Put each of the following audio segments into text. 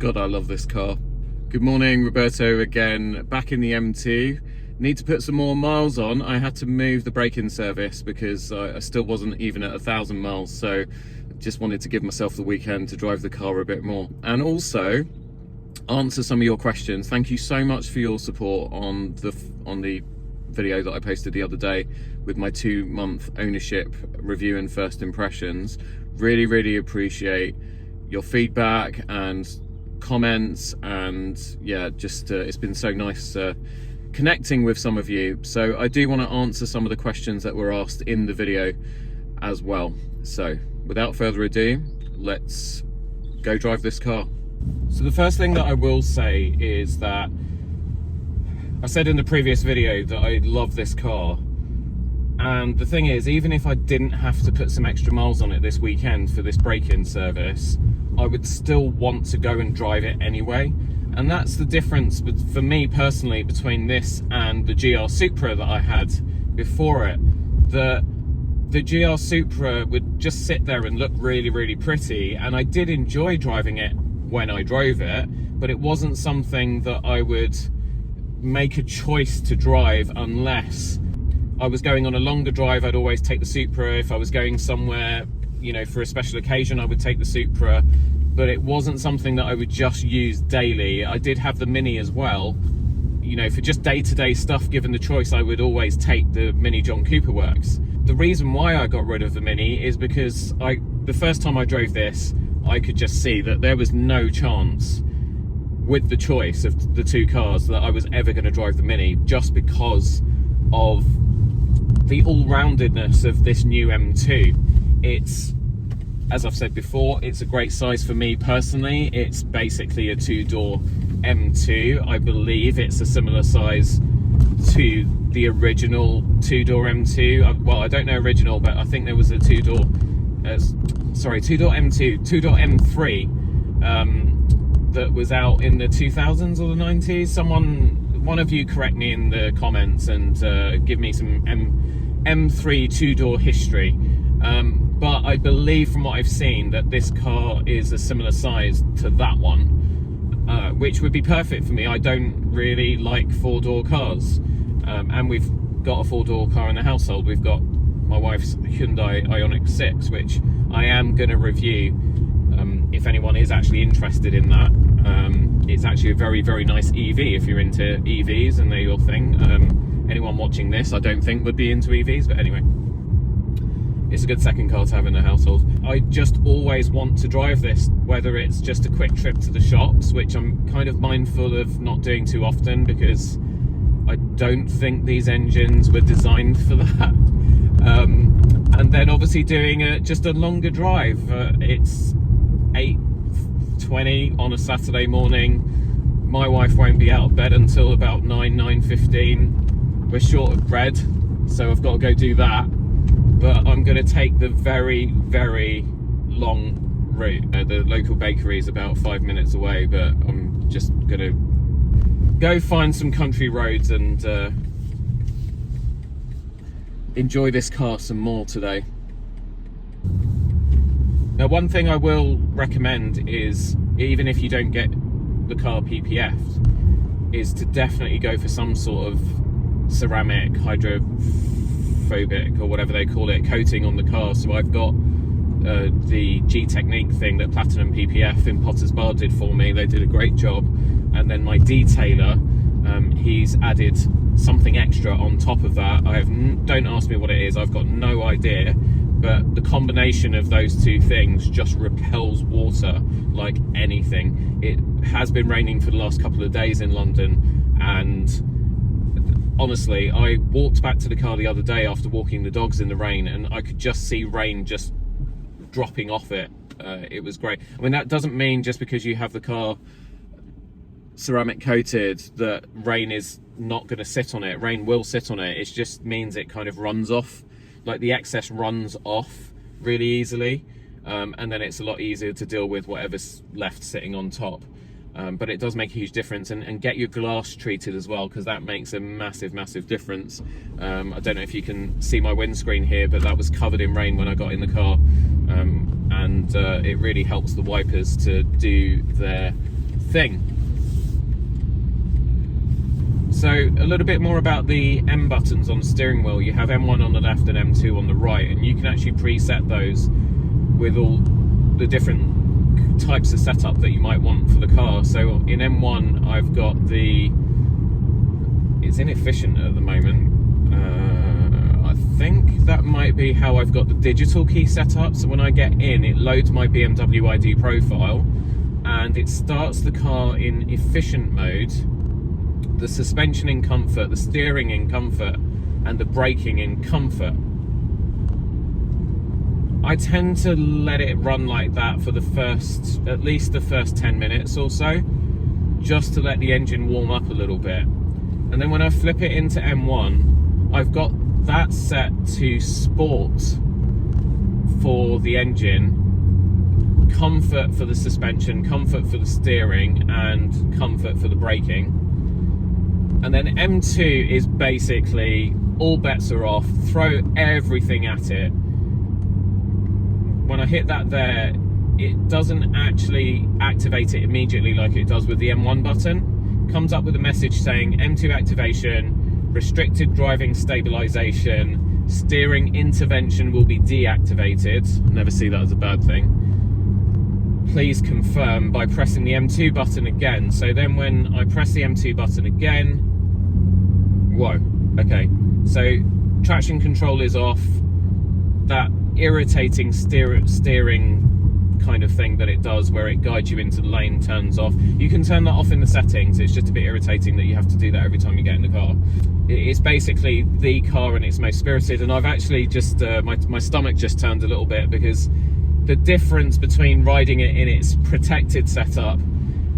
God, I love this car. Good morning, Roberto again, back in the M2. Need to put some more miles on. I had to move the break-in service because I still wasn't even at 1,000 miles, so just wanted to give myself the weekend to drive the car a bit more. And also, answer some of your questions. Thank you so much for your support on the video that I posted the other day with my 2-month ownership review and first impressions. Really appreciate your feedback and comments, and yeah, just it's been so nice connecting with some of you. So I do want to answer some of the questions that were asked in the video as well. So without further ado, let's go drive this car. So the first thing that I will say is that I said in the previous video that I love this car, and the thing is, even if I didn't have to put some extra miles on it this weekend for this break-in service, I would still want to go and drive it anyway. And that's the difference for me personally between this and the GR Supra that I had before it. The GR Supra would just sit there and look really pretty, and I did enjoy driving it when I drove it, but it wasn't something that I would make a choice to drive unless I was going on a longer drive. I'd always take the Supra. If I was going somewhere, you know, for a special occasion, I would take the Supra, but it wasn't something that I would just use daily. I did have the Mini as well. You know, for just day-to-day stuff, given the choice, I would always take the Mini John Cooper Works. The reason why I got rid of the Mini is because the first time I drove this, I could just see that there was no chance with the choice of the two cars that I was ever going to drive the Mini, just because of the all-roundedness of this new M2. It's, as I've said before, it's a great size for me personally. It's basically a 2-door M2. I believe it's a similar size to the original 2-door M2. Well, I don't know original, but I think there was a 2-door M2, 2-door M3 that was out in the 2000s or the 90s. One of you correct me in the comments and give me some M3 2-door history. But I believe from what I've seen that this car is a similar size to that one, which would be perfect for me. I don't really like 4-door cars, and we've got a 4-door car in the household. We've got my wife's Hyundai Ioniq 6, which I am going to review if anyone is actually interested in that. It's actually a very nice EV if you're into EVs and they're your thing. Anyone watching this, I don't think, would be into EVs, but anyway, it's a good second car to have in the household. I just always want to drive this, whether it's just a quick trip to the shops, which I'm kind of mindful of not doing too often because I don't think these engines were designed for that. And then obviously doing just a longer drive. It's 8:20 on a Saturday morning. My wife won't be out of bed until about 9:15. We're short of bread, so I've got to go do that. But I'm going to take the very long route. The local bakery is about 5 minutes away, but I'm just going to go find some country roads and enjoy this car some more today. Now, one thing I will recommend is, even if you don't get the car PPF'd, is to definitely go for some sort of ceramic, hydrophobic, or whatever they call it, coating on the car. So I've got the G Technique thing that Platinum PPF in Potter's Bar did for me. They did a great job. And then my detailer, he's added something extra on top of that. Don't ask me what it is, I've got no idea. But the combination of those two things just repels water like anything. It has been raining for the last couple of days in London, and honestly, I walked back to the car the other day after walking the dogs in the rain, and I could just see rain just dropping off it. It was great. I mean, that doesn't mean just because you have the car ceramic coated that rain is not going to sit on it. Rain will sit on it. It just means it kind of runs off, like the excess runs off really easily, and then it's a lot easier to deal with whatever's left sitting on top. But it does make a huge difference, and get your glass treated as well, because that makes a massive difference. I don't know if you can see my windscreen here, but that was covered in rain when I got in the car, and it really helps the wipers to do their thing. So a little bit more about the M buttons on the steering wheel. You have M1 on the left and M2 on the right, and you can actually preset those with all the different types of setup that you might want for the car. So in M1 I've got it's inefficient at the moment. I think that might be how I've got the digital key set up. So when I get in, it loads my BMW ID profile and it starts the car in efficient mode, the suspension in comfort, the steering in comfort, and the braking in comfort. I tend to let it run like that for at least the first 10 minutes or so, just to let the engine warm up a little bit. And then when I flip it into M1, I've got that set to sport for the engine, comfort for the suspension, comfort for the steering, and comfort for the braking. And then M2 is basically all bets are off, throw everything at it. When I hit that there, it doesn't actually activate it immediately like it does with the M1 button. Comes up with a message saying M2 activation, restricted driving stabilization, steering intervention will be deactivated. Never see that as a bad thing. Please confirm by pressing the M2 button again. So then when I press the M2 button again, whoa, okay. So traction control is off. That irritating steering kind of thing that it does where it guides you into the lane turns off. You can turn that off in the settings. It's just a bit irritating that you have to do that every time you get in the car. It's basically the car in its most spirited, and I've actually just my stomach just turned a little bit, because the difference between riding it in its protected setup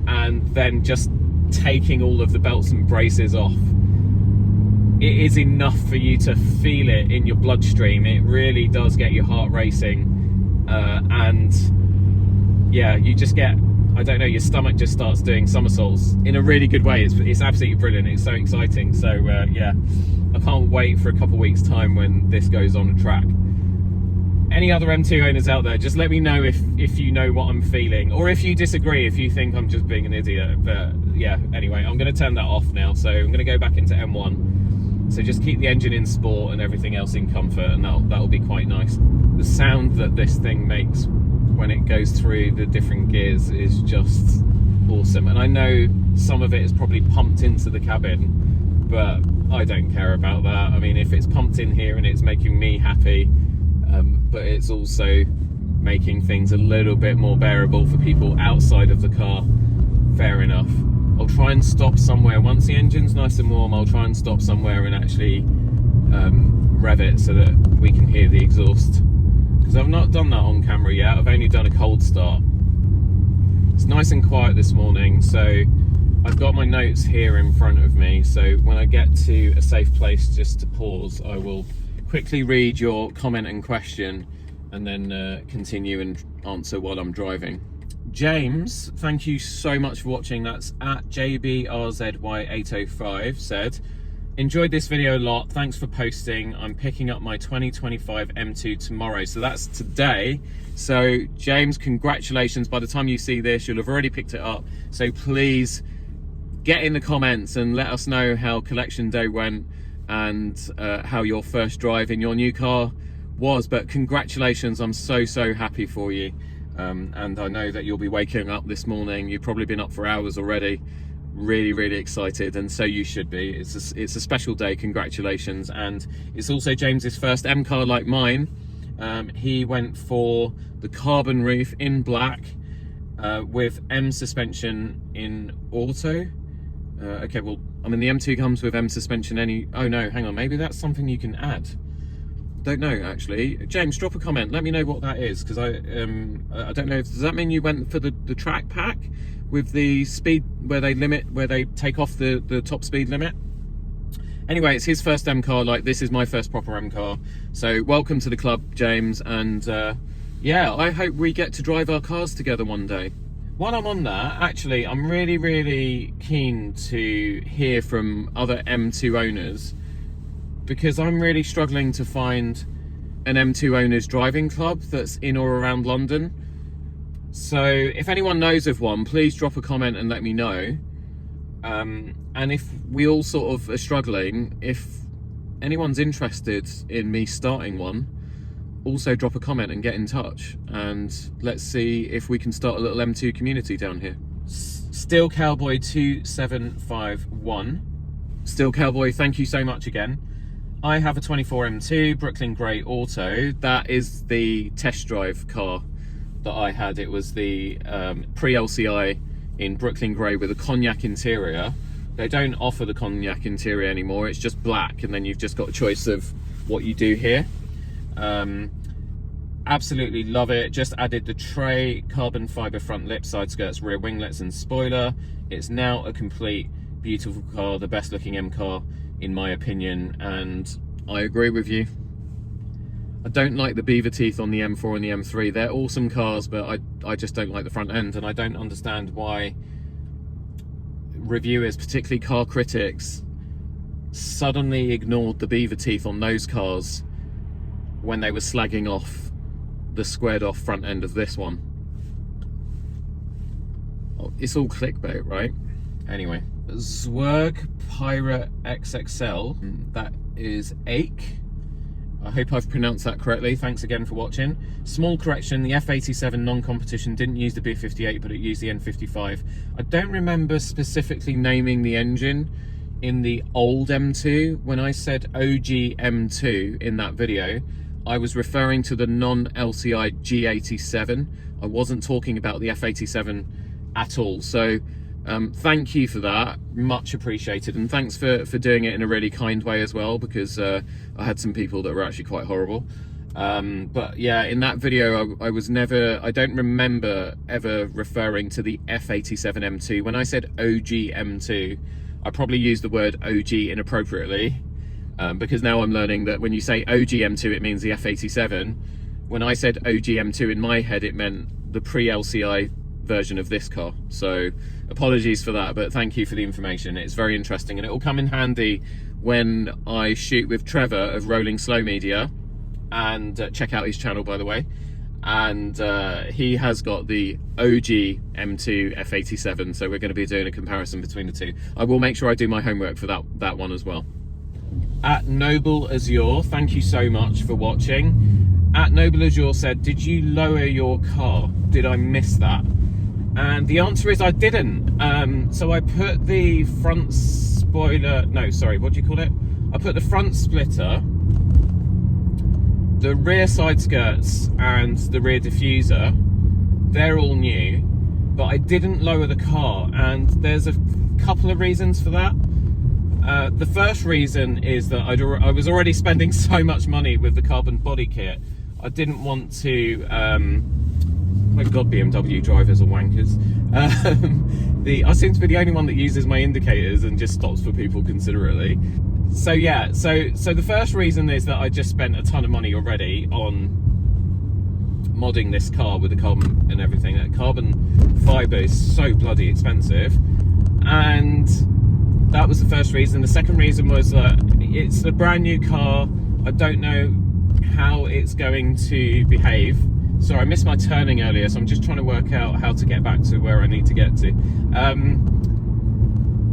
and then just taking all of the belts and braces off, it is enough for you to feel it in your bloodstream. It really does get your heart racing, and yeah, you just get, I don't know, your stomach just starts doing somersaults in a really good way. It's absolutely brilliant. It's so exciting. So yeah, I can't wait for a couple of weeks time when this goes on track. Any other M2 owners out there, just let me know if you know what I'm feeling, or if you disagree, if you think I'm just being an idiot. But yeah, anyway, I'm going to turn that off now. So I'm going to go back into M1. So just keep the engine in sport and everything else in comfort, and that'll be quite nice. The sound that this thing makes when it goes through the different gears is just awesome. And I know some of it is probably pumped into the cabin, but I don't care about that. I mean, if it's pumped in here and it's making me happy, but it's also making things a little bit more bearable for people outside of the car, fair enough. I'll try and stop somewhere once the engine's nice and warm. I'll try and stop somewhere and actually rev it so that we can hear the exhaust, because I've not done that on camera yet. I've only done a cold start. It's nice and quiet this morning, so I've got my notes here in front of me, so when I get to a safe place just to pause, I will quickly read your comment and question and then continue and answer while I'm driving. James, thank you so much for watching. That's at JBRZY805, said, enjoyed this video a lot. Thanks for posting. I'm picking up my 2025 M2 tomorrow. So that's today. So James, congratulations. By the time you see this, you'll have already picked it up. So please get in the comments and let us know how collection day went and how your first drive in your new car was. But congratulations, I'm so happy for you. And I know that you'll be waking up this morning. You've probably been up for hours already. Really excited, and so you should be. It's a special day. Congratulations. And it's also James's first M car like mine. He went for the carbon roof in black with M suspension in auto. Okay, well, I mean, the M2 comes with M suspension oh no, hang on, maybe that's something you can add. Don't know, actually. James, drop a comment, let me know what that is, because I don't know, does that mean you went for the track pack, with the speed where they take off the top speed limit. Anyway, it's his first M car. Like, this is my first proper M car. So welcome to the club, James. And yeah, I hope we get to drive our cars together one day. While I'm on that, actually, I'm really keen to hear from other M2 owners, because I'm really struggling to find an M2 owners driving club that's in or around London. So if anyone knows of one, please drop a comment and let me know. And if we all sort of are struggling, if anyone's interested in me starting one, also drop a comment and get in touch, and let's see if we can start a little M2 community down here. Steel Cowboy 2751. Steel Cowboy, thank you so much again. I have a 24 M2 Brooklyn Grey Auto. That is the test drive car that I had. It was the pre-LCI in Brooklyn Grey with a cognac interior. They don't offer the cognac interior anymore. It's just black, and then you've just got a choice of what you do here. Absolutely love it. Just added the tray, carbon fiber front lip, side skirts, rear winglets and spoiler. It's now a complete beautiful car, the best looking M car in my opinion, and I agree with you. I don't like the beaver teeth on the M4 and the M3. They're awesome cars, but I just don't like the front end, and I don't understand why reviewers, particularly car critics, suddenly ignored the beaver teeth on those cars when they were slagging off the squared off front end of this one. Oh, it's all clickbait, right? Anyway, Zwerg Pirate XXL, that is Ake. I hope I've pronounced that correctly. Thanks again for watching. Small correction, the F87 non-competition didn't use the B58, but it used the N55. I don't remember specifically naming the engine in the old M2. When I said OG M2 in that video, I was referring to the non-LCI G87. I wasn't talking about the F87 at all. So thank you for that, much appreciated, and thanks for doing it in a really kind way as well, because I had some people that were actually quite horrible. But yeah, in that video I don't remember ever referring to the F87 M2. When I said OG M2, I probably used the word OG inappropriately, because now I'm learning that when you say OG M2 it means the F87. When I said OG M2 in my head, it meant the pre-LCI version of this car. So apologies for that, but thank you for the information. It's very interesting, and it will come in handy when I shoot with Trevor of Rolling Slow Media, and check out his channel, by the way. And he has got the OG M2 F87, so we're going to be doing a comparison between the two. I will make sure I do my homework for that one as well. At Noble Azure, thank you so much for watching. At Noble Azure said, did you lower your car? Did I miss that? And the answer is I didn't. So I put the front spoiler, no, sorry, what do you call it? I put the front splitter, the rear side skirts and the rear diffuser. They're all new, but I didn't lower the car, and there's a couple of reasons for that. The first reason is that I was already spending so much money with the carbon body kit. I didn't want to, my God, BMW drivers are wankers. I seem to be the only one that uses my indicators and just stops for people considerately. So yeah, so the first reason is that I just spent a ton of money already on modding this car with the carbon and everything. That carbon fibre is so bloody expensive, and that was the first reason. The second reason was that it's a brand new car. I don't know how it's going to behave. Sorry, I missed my turning earlier, so I'm just trying to work out how to get back to where I need to get to.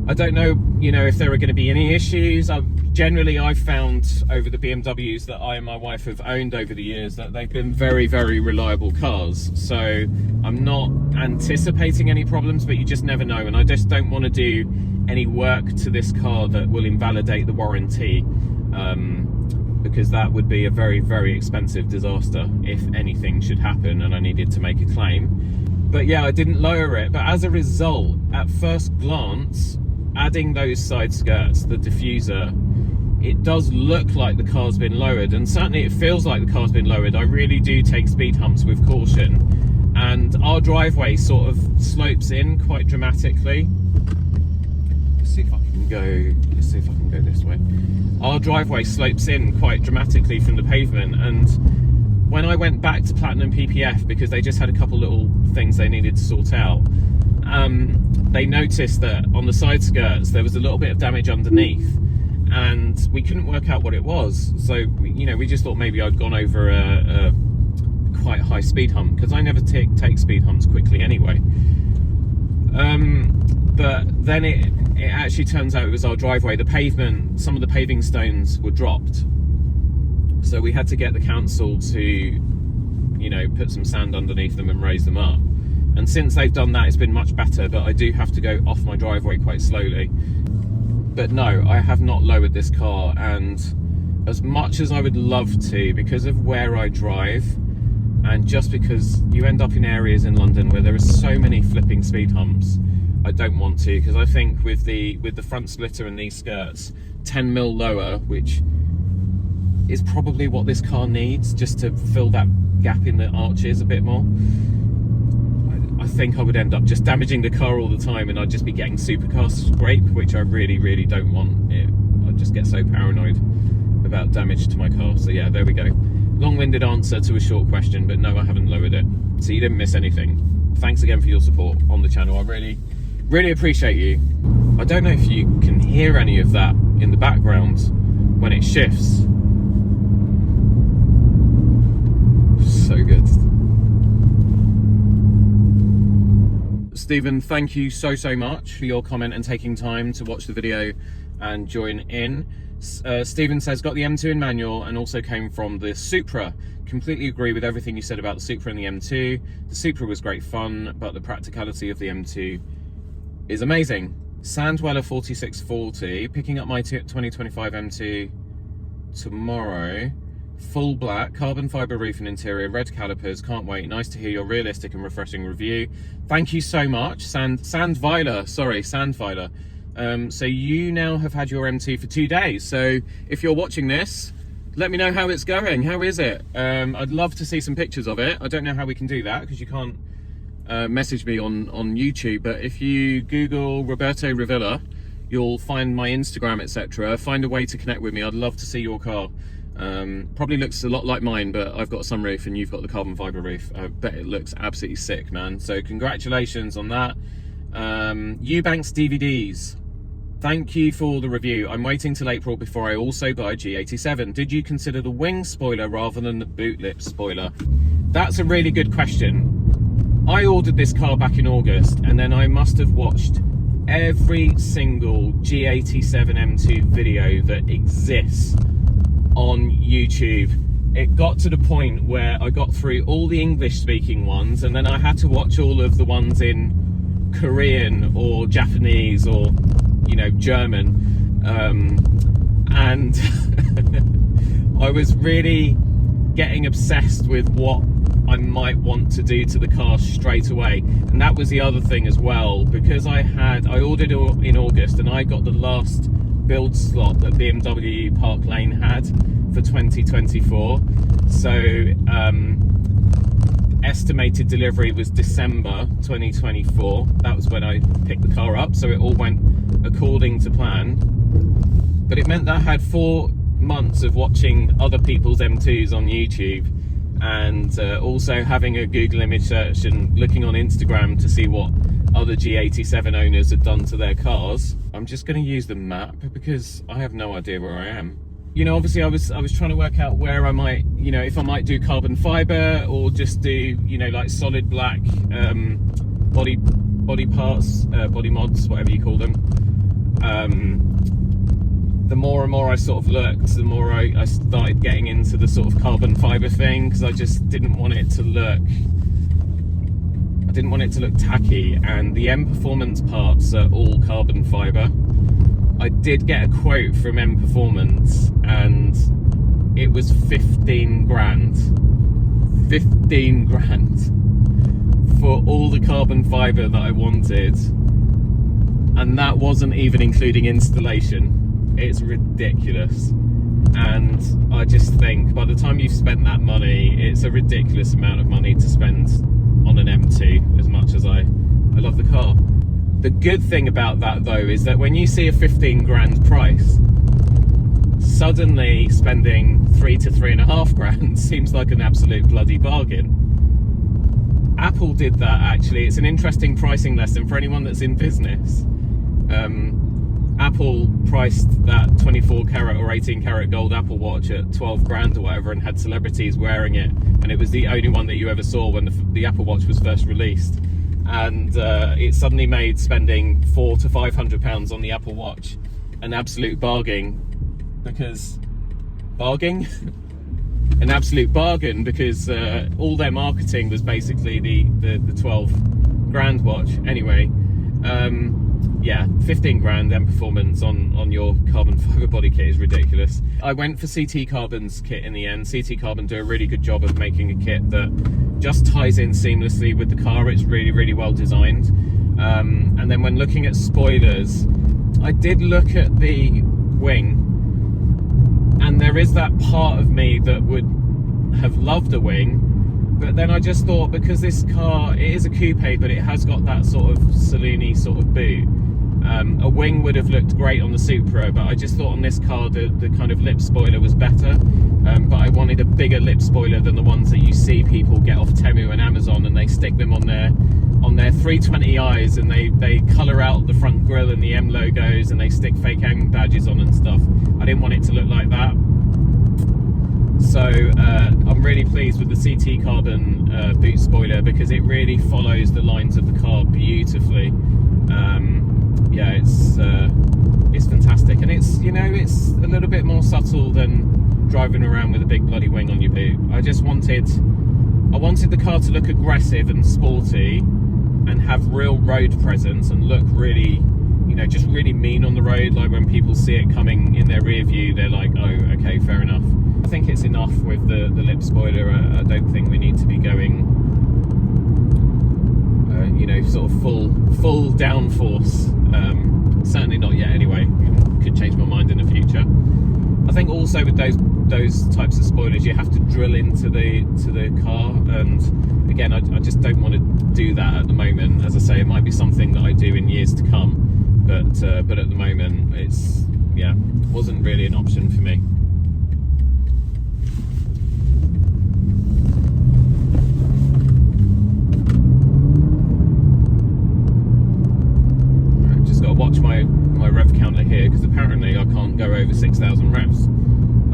I don't know, if there are going to be any issues. Generally, I've found over the BMWs that I and my wife have owned over the years that they've been very, very reliable cars. So I'm not anticipating any problems, but you just never know. And I just don't want to do any work to this car that will invalidate the warranty, because that would be a very, very expensive disaster if anything should happen and I needed to make a claim. But yeah, I didn't lower it. But as a result, at first glance, adding those side skirts, the diffuser, it does look like the car's been lowered, and certainly it feels like the car's been lowered. I really do take speed humps with caution, and our driveway sort of slopes in quite dramatically. Let's see if I can go this way. Our driveway slopes in quite dramatically from the pavement, and when I went back to Platinum PPF, because they just had a couple little things they needed to sort out, they noticed that on the side skirts there was a little bit of damage underneath, and we couldn't work out what it was. So we just thought maybe I'd gone over a quite high speed hump, because I never take speed humps quickly anyway. But then it actually turns out it was our driveway. The pavement, some of the paving stones were dropped, so we had to get the council to put some sand underneath them and raise them up. And since they've done that, it's been much better, but I do have to go off my driveway quite slowly. But no, I have not lowered this car, and as much as I would love to, because of where I drive, and just because you end up in areas in London where there are so many flipping speed humps, I don't want to, because I think with the front splitter and these skirts, 10mm lower, which is probably what this car needs, just to fill that gap in the arches a bit more, I think I would end up just damaging the car all the time, and I'd just be getting supercar scrape, which I really, really don't want. I'd just get so paranoid about damage to my car. So yeah, there we go. Long-winded answer to a short question, but no, I haven't lowered it. So you didn't miss anything. Thanks again for your support on the channel. I really, really appreciate you. I don't know if you can hear any of that in the background when it shifts. So good. Stephen, thank you so much for your comment and taking time to watch the video and join in. Stephen says, got the M2 in manual and also came from the Supra. Completely agree with everything you said about the Supra and the M2. The Supra was great fun, but the practicality of the M2 is amazing. Sandweller 4640, picking up my 2025 M2 tomorrow. Full black, carbon fibre roof and interior, red calipers, can't wait. Nice to hear your realistic and refreshing review. Thank you so much. Sandweiler. So you now have had your M2 for 2 days. So if you're watching this, let me know how it's going. How is it? I'd love to see some pictures of it. I don't know how we can do that, because you can't message me on YouTube, but if you Google Roberto Revilla, you'll find my Instagram, etc. Find a way to connect with me. I'd love to see your car. Probably looks a lot like mine, but I've got a sunroof and you've got the carbon fibre roof. I bet it looks absolutely sick, man. So congratulations on that. Eubanks DVDs, thank you for the review. I'm waiting till April before I also buy a G87. Did you consider the wing spoiler rather than the boot lip spoiler? That's a really good question. I ordered this car back in August, and then I must have watched every single G87 M2 video that exists on YouTube. It got to the point where I got through all the English speaking ones, and then I had to watch all of the ones in Korean or Japanese or German, and I was really getting obsessed with what I might want to do to the car straight away. And that was the other thing as well, because I ordered it in August and I got the last build slot that BMW Park Lane had for 2024. So estimated delivery was December 2024. That was when I picked the car up, so it all went according to plan. But it meant that I had 4 months of watching other people's M2s on YouTube, and also having a Google image search and looking on Instagram to see what other G87 owners had done to their cars. I'm just going to use the map because I have no idea where I am. Obviously I was trying to work out where I might, if I might do carbon fiber or just do, like solid black body parts, body mods, whatever you call them. The more and more I sort of looked, the more I started getting into the sort of carbon fiber thing, because I just didn't want it to look tacky, and the M Performance parts are all carbon fiber. I did get a quote from M Performance and it was 15 grand. 15 grand for all the carbon fiber that I wanted, and that wasn't even including installation. It's ridiculous. And I just think by the time you've spent that money, it's a ridiculous amount of money to spend on an M2 as much as I love the car. The good thing about that though is that when you see a 15 grand price, suddenly spending 3 to 3.5 grand seems like an absolute bloody bargain. Apple did that actually. It's an interesting pricing lesson for anyone that's in business. Apple priced that 24 karat or 18 karat gold Apple Watch at 12 grand or whatever, and had celebrities wearing it, and it was the only one that you ever saw when the Apple Watch was first released. And it suddenly made spending £400 to £500 on the Apple Watch an absolute bargain, because an absolute bargain because all their marketing was basically the 12 grand watch. Anyway, yeah, 15 grand then performance on your carbon fiber body kit is ridiculous. I went for CT Carbon's kit in the end. CT Carbon do a really good job of making a kit that just ties in seamlessly with the car. It's really, really well designed. And then when looking at spoilers, I did look at the wing, and there is that part of me that would have loved a wing, but then I just thought, because this car, it is a coupe, but it has got that sort of saloon-y sort of boot. A wing would have looked great on the Supra, but I just thought on this car the kind of lip spoiler was better. But I wanted a bigger lip spoiler than the ones that you see people get off Temu and Amazon, and they stick them on their 320i's, and they colour out the front grille and the M logos, and they stick fake M badges on and stuff. I didn't want it to look like that. So I'm really pleased with the CT Carbon boot spoiler, because it really follows the lines of the car beautifully. Yeah, it's fantastic, and it's, you know, it's a little bit more subtle than driving around with a big bloody wing on your boot. I wanted the car to look aggressive and sporty and have real road presence and look really, you know, just really mean on the road. Like when people see it coming in their rear view, they're like, oh, okay, fair enough. I think it's enough with the lip spoiler. I don't think we need to be going, you know, sort of full downforce. Certainly not yet anyway. Could change my mind in the future. I think also with those types of spoilers, you have to drill into the car, and again, I just don't want to do that at the moment. As I say, it might be something that I do in years to come, but at the moment, it's, yeah, wasn't really an option for me. Watch my rev counter here, because apparently I can't go over 6,000 revs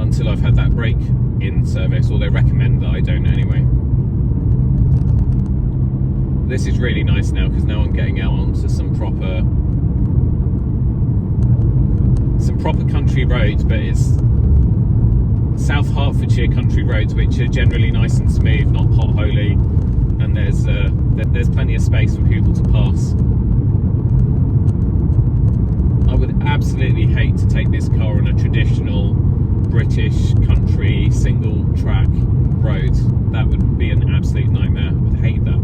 until I've had that brake in service, or they recommend that I don't anyway. This is really nice now, because now I'm getting out onto some proper country roads, but it's South Hertfordshire country roads, which are generally nice and smooth, not potholy, and there's plenty of space for people to pass. I would absolutely hate to take this car on a traditional British country single track road. That would be an absolute nightmare. I would hate that.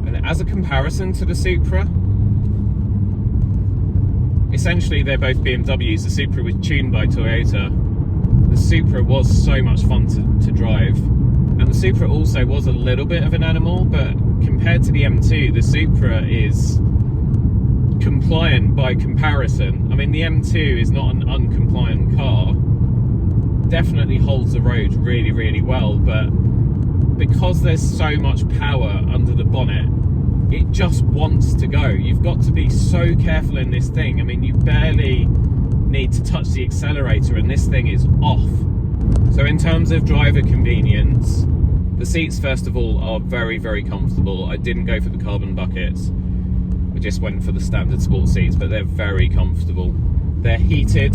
And as a comparison to the Supra, essentially they're both BMWs. The Supra was tuned by Toyota. The Supra was so much fun to drive, and the Supra also was a little bit of an animal, but compared to the M2, the Supra is compliant by comparison. I mean, the M2 is not an uncompliant car, definitely holds the road really, really well, but because there's so much power under the bonnet, it just wants to go. You've got to be so careful in this thing. I mean, you barely need to touch the accelerator and this thing is off. So in terms of driver convenience, the seats, first of all, are very, very comfortable. I didn't go for the carbon buckets. I just went for the standard sport seats, but they're very comfortable. They're heated,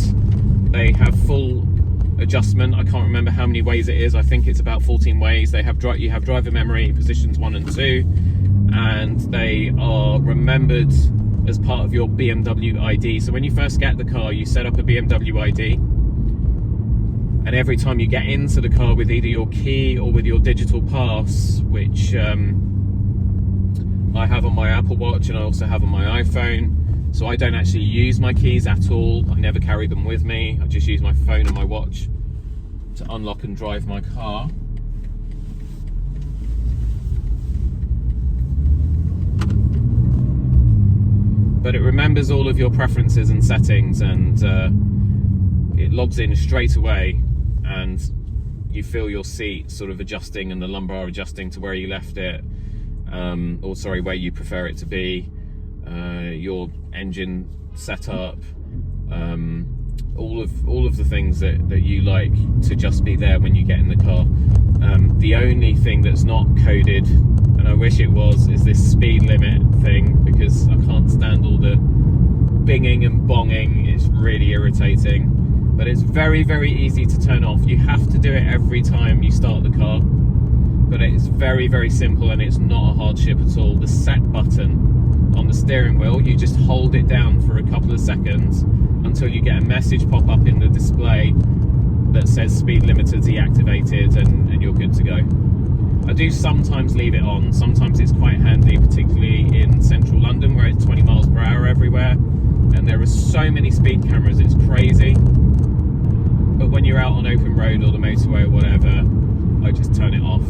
they have full adjustment. I can't remember how many ways it is. I think it's about 14 ways. They have you have driver memory positions 1 and 2, and they are remembered as part of your BMW ID. So when you first get the car, you set up a BMW ID, and every time you get into the car with either your key or with your digital pass, which I have on my Apple Watch and I also have on my iPhone, so I don't actually use my keys at all. I never carry them with me. I just use my phone and my watch to unlock and drive my car. but it remembers all of your preferences and settings, and it logs in straight away, and you feel your seat sort of adjusting and the lumbar adjusting to where you left it, or sorry, where you prefer it to be, your engine setup, all of the things that you like to just be there when you get in the car. The only thing that's not coded, and I wish it was, is this speed limit thing, because I can't stand all the binging and bonging. It's really irritating, but it's very, very easy to turn off. You have to do it every time you start the car, but it's very, very simple, and it's not a hardship at all. The set button on the steering wheel, you just hold it down for a couple of seconds until you get a message pop up in the display that says speed limiter deactivated, and you're good to go. I do sometimes leave it on. Sometimes it's quite handy, particularly in central London where it's 20 miles per hour everywhere, and there are so many speed cameras, it's crazy. But when you're out on open road or the motorway or whatever, I just turn it off.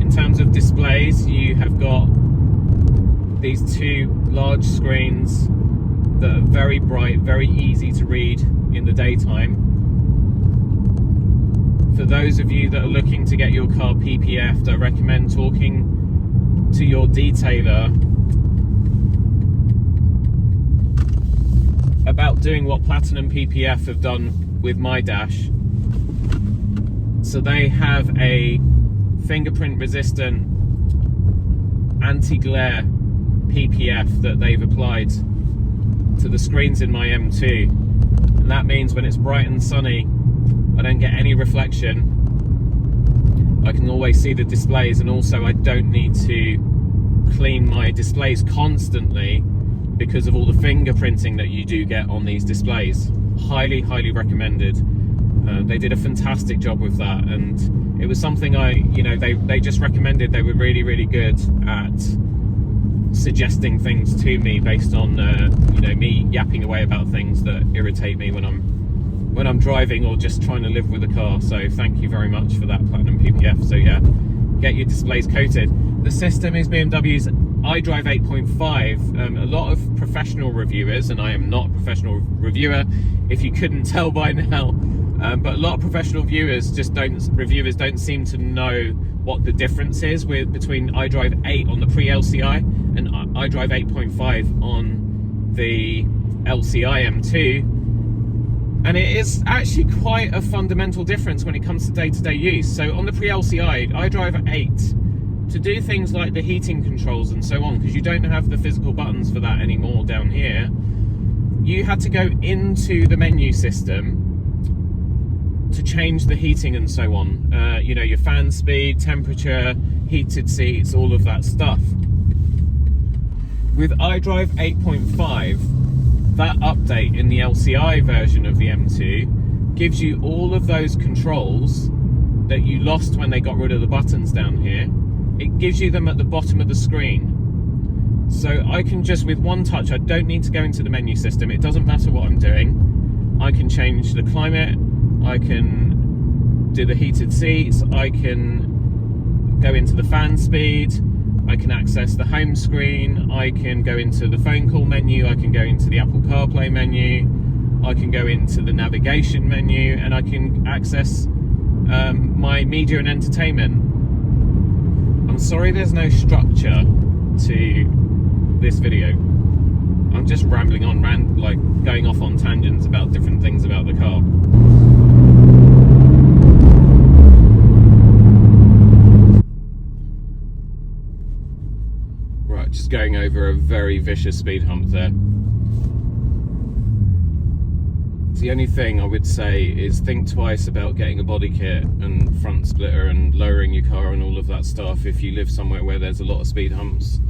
In terms of displays, you have got these two large screens that are very bright, very easy to read in the daytime. For those of you that are looking to get your car PPF'd, I recommend talking to your detailer about doing what Platinum PPF have done with my dash. So they have a fingerprint resistant anti-glare PPF that they've applied to the screens in my M2, and that means when it's bright and sunny I don't get any reflection. I can always see the displays, and also I don't need to clean my displays constantly because of all the fingerprinting that you do get on these displays. Highly, highly recommended. They did a fantastic job with that, and it was something they just recommended. They were really, really good at suggesting things to me based on me yapping away about things that irritate me when I'm driving or just trying to live with a car. So thank you very much for that, Platinum PPF. So yeah, get your displays coated. The system is BMW's iDrive 8.5. A lot of professional reviewers, and I am not a professional reviewer if you couldn't tell by now, but a lot of professional reviewers don't seem to know what the difference is between iDrive 8 on the pre-LCI and iDrive 8.5 on the LCI M2. And it is actually quite a fundamental difference when it comes to day-to-day use. So on the pre-LCI, iDrive 8, to do things like the heating controls and so on, because you don't have the physical buttons for that anymore down here, you had to go into the menu system to change the heating and so on. Your fan speed, temperature, heated seats, all of that stuff. With iDrive 8.5, that update in the LCI version of the M2 gives you all of those controls that you lost when they got rid of the buttons down here. It gives you them at the bottom of the screen. So I can just, with one touch, I don't need to go into the menu system. It doesn't matter what I'm doing. I can change the climate, I can do the heated seats, I can go into the fan speed, I can access the home screen, I can go into the phone call menu, I can go into the Apple CarPlay menu, I can go into the navigation menu, and I can access my media and entertainment. I'm sorry there's no structure to this video. I'm just rambling on, going off on tangents about different things about the car. Just going over a very vicious speed hump there. The only thing I would say is think twice about getting a body kit and front splitter and lowering your car and all of that stuff if you live somewhere where there's a lot of speed humps.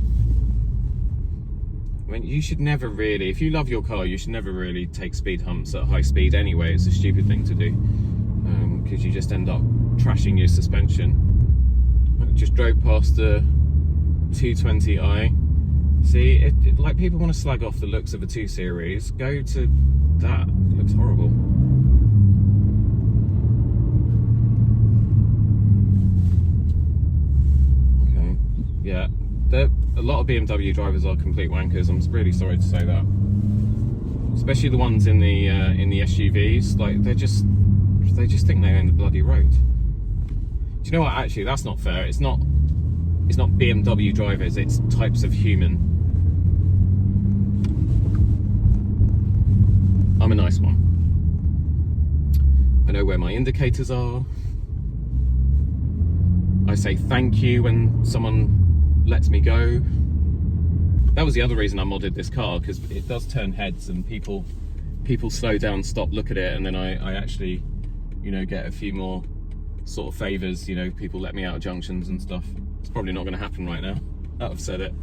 I mean, you should never really, if you love your car, you should never really take speed humps at high speed anyway. It's a stupid thing to do, because you just end up trashing your suspension. I just drove past the 220i. See, like, people want to slag off the looks of a 2 Series. Go to that. It looks horrible. Okay, yeah, A lot of BMW drivers are complete wankers. I'm really sorry to say that, especially the ones in the SUVs. Like they just think they own the bloody road. Do you know what? Actually, that's not fair. It's not BMW drivers. It's types of human. I'm a nice one. I know where my indicators are. I say thank you when someone lets me go. That was the other reason I modded this car, because it does turn heads and people slow down, stop, look at it, and then I actually, you know, get a few more sort of favours. You know, people let me out of junctions and stuff. It's probably not going to happen right now. I've said it.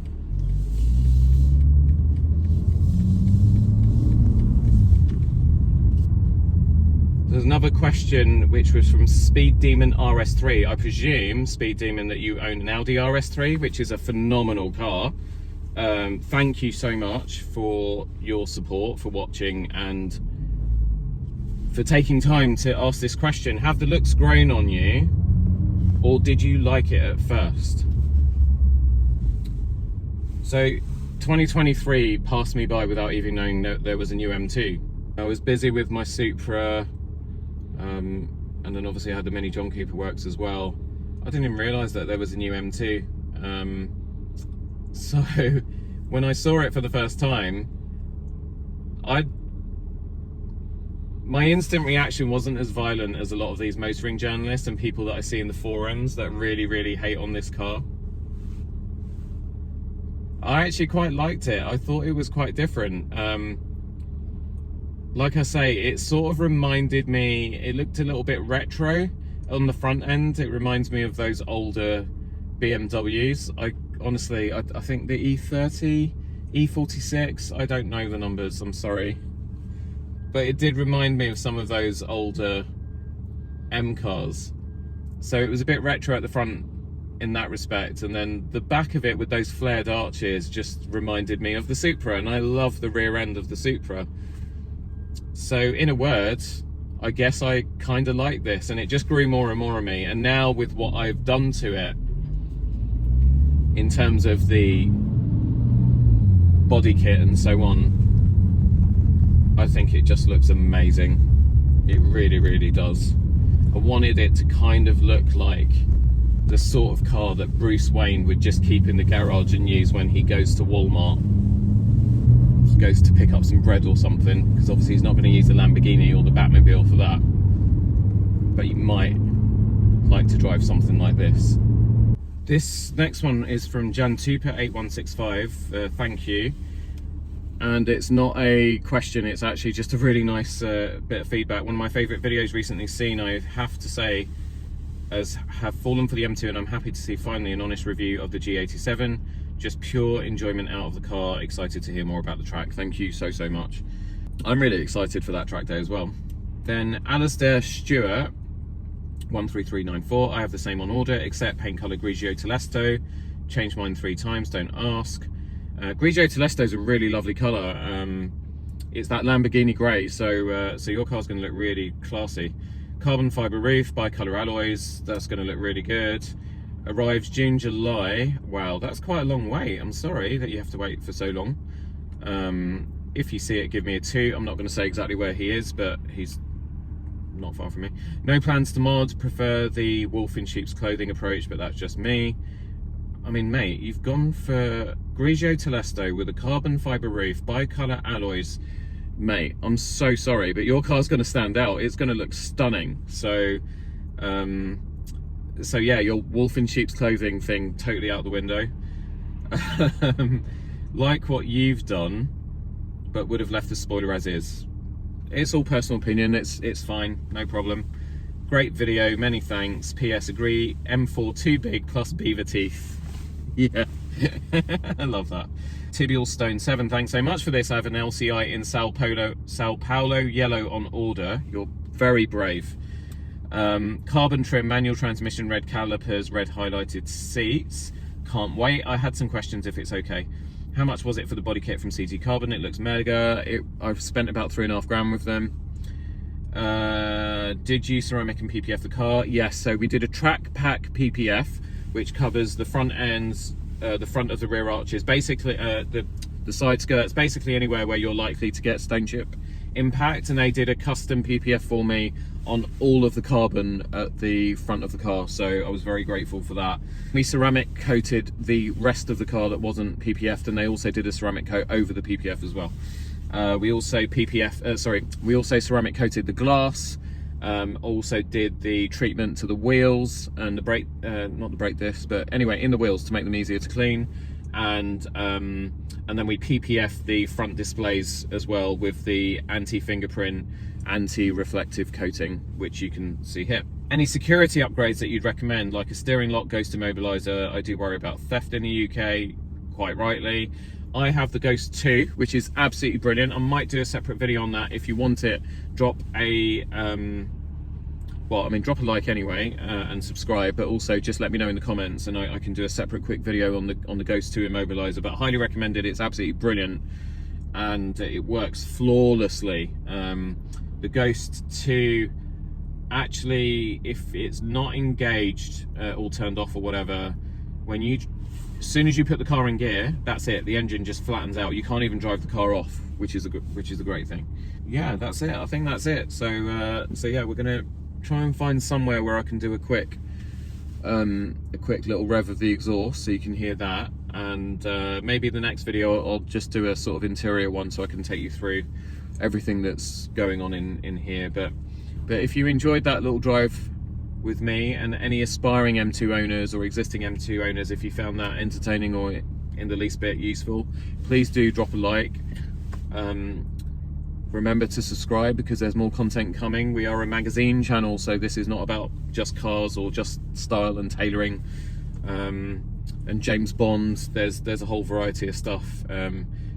There's another question which was from Speed Demon RS3. I presume, Speed Demon, that you own an Audi RS3, which is a phenomenal car. Thank you so much for your support, for watching, and for taking time to ask this question. Have the looks grown on you, or did you like it at first? So 2023 passed me by without even knowing that there was a new M2. I was busy with my Supra, and then obviously I had the Mini John Cooper works as well. I didn't even realise that there was a new M2. So when I saw it for the first time, my instant reaction wasn't as violent as a lot of these motoring journalists and people that I see in the forums that really hate on this car. I actually quite liked it. I thought it was quite different. Like I say, it sort of reminded me, it looked a little bit retro on the front end. It reminds me of those older BMWs. Honestly, I think the E30, E46, I don't know the numbers, I'm sorry. But it did remind me of some of those older M cars. So it was a bit retro at the front in that respect. And then the back of it with those flared arches just reminded me of the Supra. And I love the rear end of the Supra. So in a word, I guess I kind of like this, and it just grew more and more on me. And now with what I've done to it, in terms of the body kit and so on, I think it just looks amazing. It really does. I wanted it to kind of look like the sort of car that Bruce Wayne would just keep in the garage and use when he goes to Walmart, goes to pick up some bread or something, because obviously he's not going to use the Lamborghini or the Batmobile for that, but you might like to drive something like this. This next one is from Jantupa8165. Thank you. And it's not a question, it's actually just a really nice bit of feedback. One of my favourite videos recently seen, I have to say, have fallen for the M2, and I'm happy to see finally an honest review of the G87. Just pure enjoyment out of the car. Excited to hear more about the track. Thank you so much. I'm really excited for that track day as well. Then Alistair Stewart 13394. I have the same on order except paint colour Grigio Telesto. Changed mine 3 times, don't ask. Grigio Telesto is a really lovely colour. It's that Lamborghini grey, so your car's going to look really classy. Carbon fibre roof, bi-colour alloys, that's going to look really good. Arrives June, July. Wow, that's quite a long wait. I'm sorry that you have to wait for so long. If you see it, give me a 2. I'm not going to say exactly where he is, but he's not far from me. No plans to mod, prefer the wolf in sheep's clothing approach, but that's just me. I mean, mate, you've gone for Grigio Telesto with a carbon fibre roof, bi-colour alloys. Mate, I'm so sorry, but your car's going to stand out. It's going to look stunning. So yeah, your wolf in sheep's clothing thing totally out the window. Like what you've done, but would have left the spoiler as is. It's all personal opinion. It's fine, no problem. Great video, many thanks. PS, agree. M4 too big plus beaver teeth. Yeah, I love that. Tibial Stone 7, thanks so much for this. I have an LCI in Sao Paulo yellow on order. You're very brave. Carbon trim, manual transmission, red calipers, red highlighted seats. Can't wait. I had some questions if it's okay. How much was it for the body kit from CT Carbon? It looks mega. I've spent about 3.5 grand with them. Did you ceramic and PPF the car? Yes, so we did a track pack PPF, which covers the front ends, the front of the rear arches, basically the side skirts, basically anywhere where you're likely to get stone chip impact. And they did a custom PPF for me on all of the carbon at the front of the car, so I was very grateful for that. We ceramic coated the rest of the car that wasn't PPF'd, and they also did a ceramic coat over the PPF as well. We also ceramic coated the glass. Also did the treatment to the wheels and the brake, not the brake discs, but anyway, in the wheels to make them easier to clean. And then we PPF the front displays as well with the anti-fingerprint, anti-reflective coating, which you can see here. Any security upgrades that you'd recommend, like a steering lock ghost immobilizer? I do worry about theft in the UK, quite rightly. I have the Ghost 2, which is absolutely brilliant. I might do a separate video on that. If you want it, drop a drop a like anyway, and subscribe, but also just let me know in the comments, and I can do a separate quick video on the Ghost 2 immobilizer. But highly recommended. It's absolutely brilliant, and it works flawlessly. The Ghost 2, actually, if it's not engaged or turned off or whatever, as soon as you put the car in gear, that's it. The engine just flattens out. You can't even drive the car off, which is a great thing. Yeah, that's it. I think that's it. So yeah, we're gonna try and find somewhere where I can do a quick little rev of the exhaust so you can hear that, and maybe the next video I'll just do a sort of interior one so I can take you through everything that's going on in here. But if you enjoyed that little drive with me, and any aspiring M2 owners or existing M2 owners, if you found that entertaining or in the least bit useful, please do drop a like. Remember to subscribe, because there's more content coming. We are a magazine channel, so this is not about just cars or just style and tailoring and James Bond. There's a whole variety of stuff.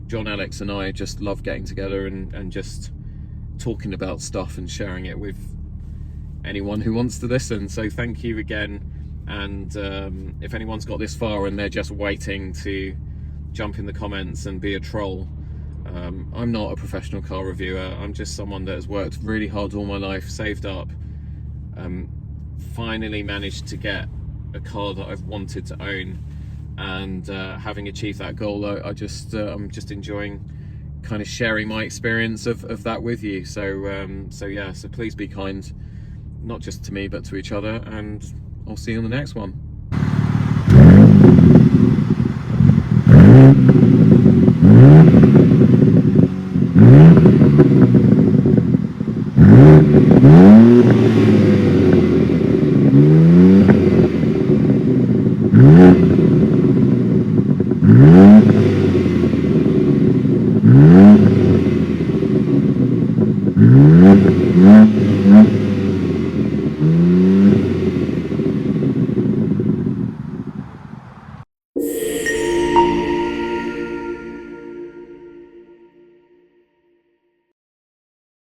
John, Alex and I just love getting together and just talking about stuff and sharing it with anyone who wants to listen. So thank you again, and if anyone's got this far and they're just waiting to jump in the comments and be a troll, I'm not a professional car reviewer. I'm just someone that has worked really hard all my life, saved up, finally managed to get a car that I've wanted to own, and having achieved that goal, I'm just enjoying kind of sharing my experience of that with you. So yeah, so please be kind, not just to me but to each other, and I'll see you on the next one.